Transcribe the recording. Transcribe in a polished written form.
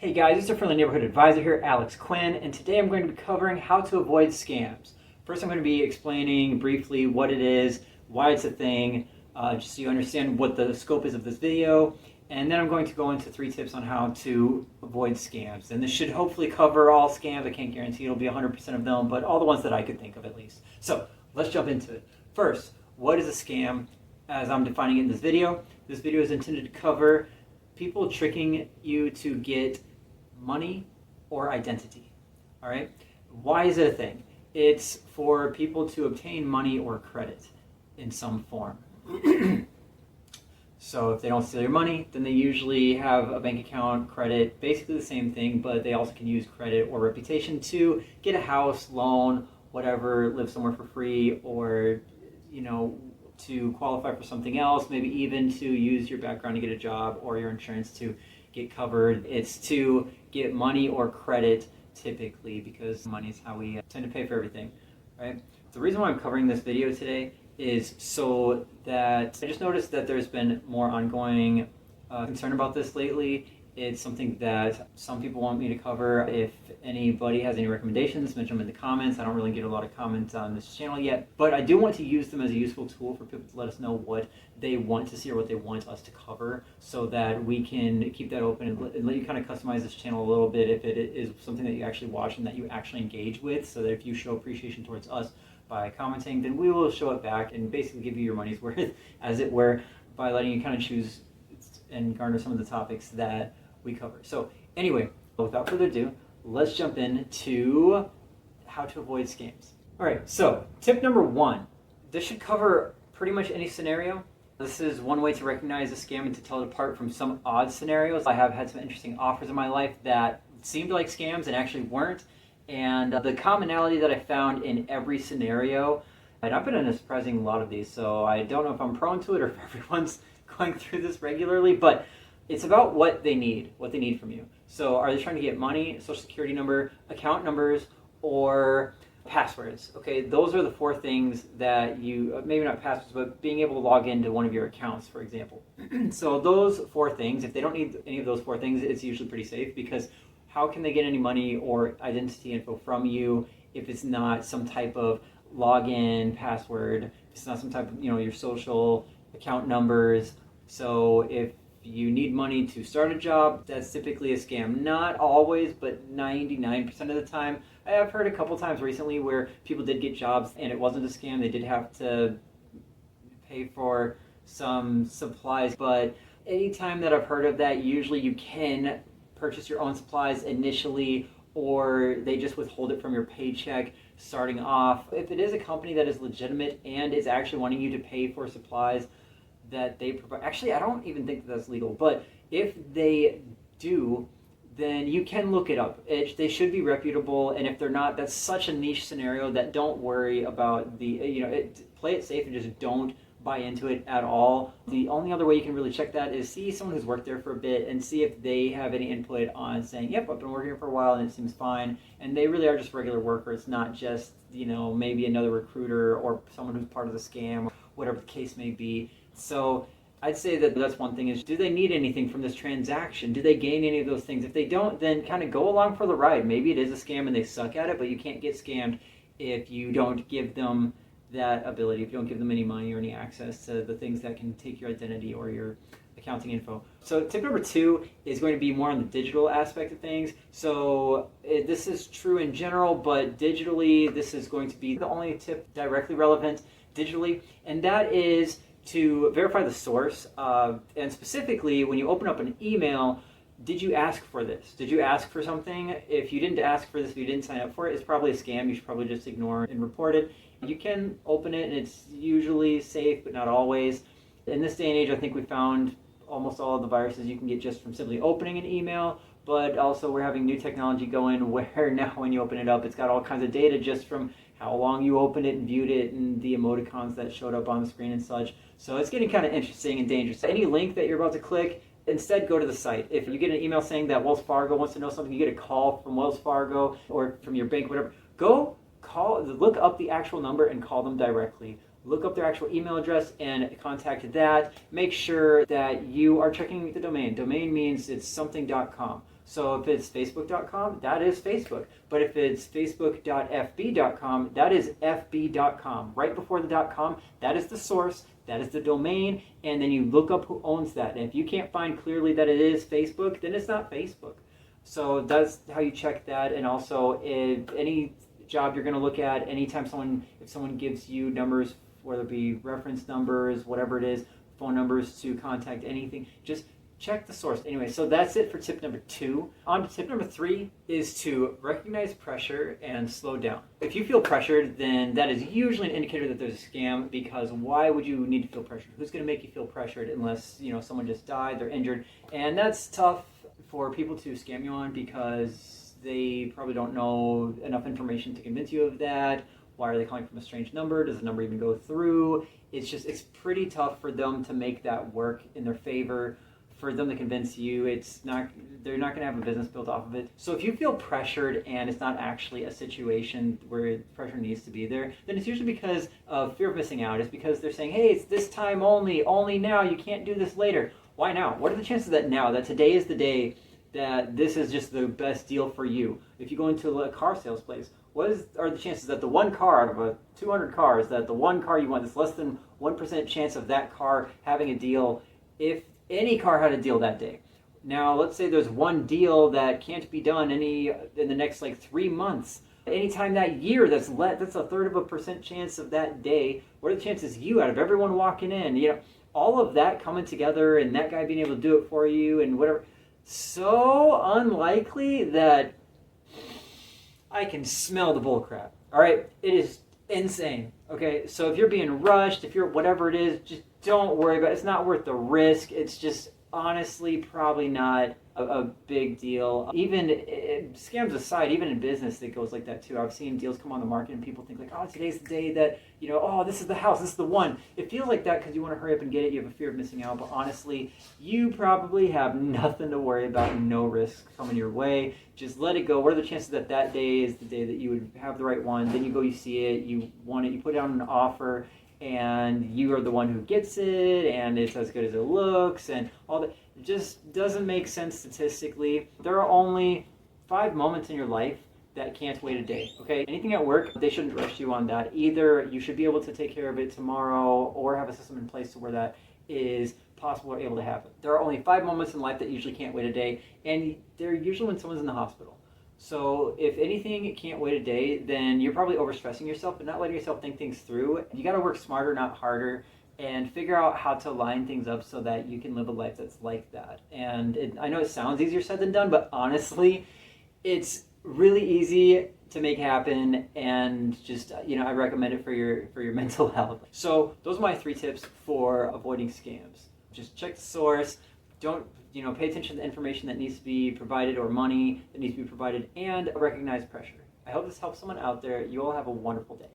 Hey guys, it's your friendly neighborhood advisor here, Alex Quinn, and today I'm going to be covering how to avoid scams. First, I'm going to be explaining briefly what it is, why it's a thing, just so you understand what the scope is of this video, and then I'm going to go into 3 tips on how to avoid scams. And this should hopefully cover all scams. I can't guarantee it'll be 100% of them, but all the ones that I could think of at least. So let's jump into it. First, what is a scam as I'm defining it in this video? This video is intended to cover people tricking you to get money or identity. All right? Why is it a thing? It's for people to obtain money or credit in some form. So if they don't steal your money, then they usually have a bank account, credit, basically the same thing, but they also can use credit or reputation to get a house, loan, whatever, live somewhere for free, or to qualify for something else, maybe even to use your background to get a job or your insurance to get covered. It's to get money or credit typically, because money is how we tend to pay for everything, right? The reason why I'm covering this video today is so that I just noticed that there's been more ongoing concern about this lately. It's something that some people want me to cover. If anybody has any recommendations, mention them in the comments. I don't really get a lot of comments on this channel yet, but I do want to use them as a useful tool for people to let us know what they want to see or what they want us to cover, so that we can keep that open and let you kind of customize this channel a little bit if it is something that you actually watch and that you actually engage with, so that if you show appreciation towards us by commenting, then we will show it back and basically give you your money's worth, as it were, by letting you kind of choose and garner some of the topics that we cover. So anyway, without further ado, let's jump into how to avoid scams. All right, so tip number 1. This should cover pretty much any scenario. This is one way to recognize a scam and to tell it apart from some odd scenarios. I have had some interesting offers in my life that seemed like scams and actually weren't. And the commonality that I found in every scenario, and I've been in a surprising lot of these, so I don't know if I'm prone to it or if everyone's going through this regularly, but it's about what they need from you. So are they trying to get money, social security number, account numbers, or passwords? Okay, those are the 4 things that you, maybe not passwords, but being able to log into one of your accounts, for example. So those 4 things, if they don't need any of those 4 things, it's usually pretty safe, because how can they get any money or identity info from you if it's not some type of login, password, if it's not some type of, your social account numbers. So if you need money to start a job, that's typically a scam. Not always, but 99% of the time. I have heard a couple times recently where people did get jobs and it wasn't a scam. They did have to pay for some supplies, but anytime that I've heard of that, usually you can purchase your own supplies initially, or they just withhold it from your paycheck starting off. If it is a company that is legitimate and is actually wanting you to pay for supplies that they provide, actually I don't even think that's legal, but if they do, then you can look it up. They should be reputable, and if they're not, that's such a niche scenario that don't worry about play it safe and just don't buy into it at all. The only other way you can really check that is see someone who's worked there for a bit and see if they have any input on saying, yep, I've been working here for a while and it seems fine, and they really are just regular workers, not just maybe another recruiter or someone who's part of the scam, or whatever the case may be. So I'd say that that's one thing, is do they need anything from this transaction? Do they gain any of those things? If they don't, then kind of go along for the ride. Maybe it is a scam and they suck at it, but you can't get scammed if you don't give them that ability, if you don't give them any money or any access to the things that can take your identity or your accounting info. So tip number 2 is going to be more on the digital aspect of things. So this is true in general, but digitally, this is going to be the only tip directly relevant digitally, and that is to verify the source. And specifically, when you open up an email, did you ask for this? Did you ask for something? If you didn't ask for this, if you didn't sign up for it, it's probably a scam. You should probably just ignore and report it. You can open it, and it's usually safe, but not always. In this day and age, I think we found almost all of the viruses you can get just from simply opening an email, but also we're having new technology going where now when you open it up, it's got all kinds of data just from how long you opened it and viewed it and the emoticons that showed up on the screen and such. So it's getting kind of interesting and dangerous. Any link that you're about to click, instead go to the site. If you get an email saying that Wells Fargo wants to know something, you get a call from Wells Fargo or from your bank, whatever, go look up the actual number and call them directly. Look up their actual email address and contact that. Make sure that you are checking the domain. Domain means it's something.com. So if it's facebook.com, that is Facebook. But if it's facebook.fb.com, that is fb.com. Right before the .com, that is the source, that is the domain, and then you look up who owns that. And if you can't find clearly that it is Facebook, then it's not Facebook. So that's how you check that. And also, if any job you're going to look at, anytime if someone gives you numbers, whether it be reference numbers, whatever it is, phone numbers to contact anything, just check the source. Anyway, so that's it for tip number 2. On to tip number 3 is to recognize pressure and slow down. If you feel pressured, then that is usually an indicator that there's a scam, because why would you need to feel pressured? Who's going to make you feel pressured unless, someone just died, they're injured? And that's tough for people to scam you on, because they probably don't know enough information to convince you of that. Why are they calling from a strange number? Does the number even go through? It's pretty tough for them to make that work in their favor. For them to convince you, they're not going to have a business built off of it. So if you feel pressured and it's not actually a situation where pressure needs to be there, then it's usually because of fear of missing out. It's because they're saying, hey, it's this time only now, you can't do this later. Why now? What are the chances that today is the day that this is just the best deal for you? If you go into a car sales place, are the chances that the one car out of 200 cars, that the one car you want, is less than 1% chance of that car having a deal if any car had a deal that day? Now, let's say there's one deal that can't be done in the next 3 months. Anytime that year, that's 1/3% chance of that day. What are the chances out of everyone walking in? All of that coming together and that guy being able to do it for you and whatever. So unlikely that I can smell the bullcrap. All right, it is insane. Okay, so if you're being rushed, if you're whatever it is, just don't worry about it. It's not worth the risk. It's just honestly probably not a big deal. Even scams aside, even in business it goes like that too. I've seen deals come on the market and people think oh, today's the day that, this is the house, this is the one. It feels like that because you want to hurry up and get it. You have a fear of missing out, but honestly, you probably have nothing to worry about, no risk coming your way. Just let it go. What are the chances that day is the day that you would have the right one? Then you go, you see it, you want it, you put it on an offer, and you are the one who gets it, and it's as good as it looks, and all that. It just doesn't make sense statistically. There are only 5 moments in your life that can't wait a day, okay? Anything at work, they shouldn't rush you on that. Either you should be able to take care of it tomorrow or have a system in place to where that is possible or able to happen. There are only 5 moments in life that usually can't wait a day, and they're usually when someone's in the hospital. So if anything can't wait a day, then you're probably overstressing yourself and not letting yourself think things through. You got to work smarter, not harder, and figure out how to line things up so that you can live a life that's like that. And I know it sounds easier said than done, but honestly, it's really easy to make happen, and just I recommend it for your mental health. So those are my 3 tips for avoiding scams. Just check the source. Don't pay attention to the information that needs to be provided or money that needs to be provided, and recognize pressure. I hope this helps someone out there. You all have a wonderful day.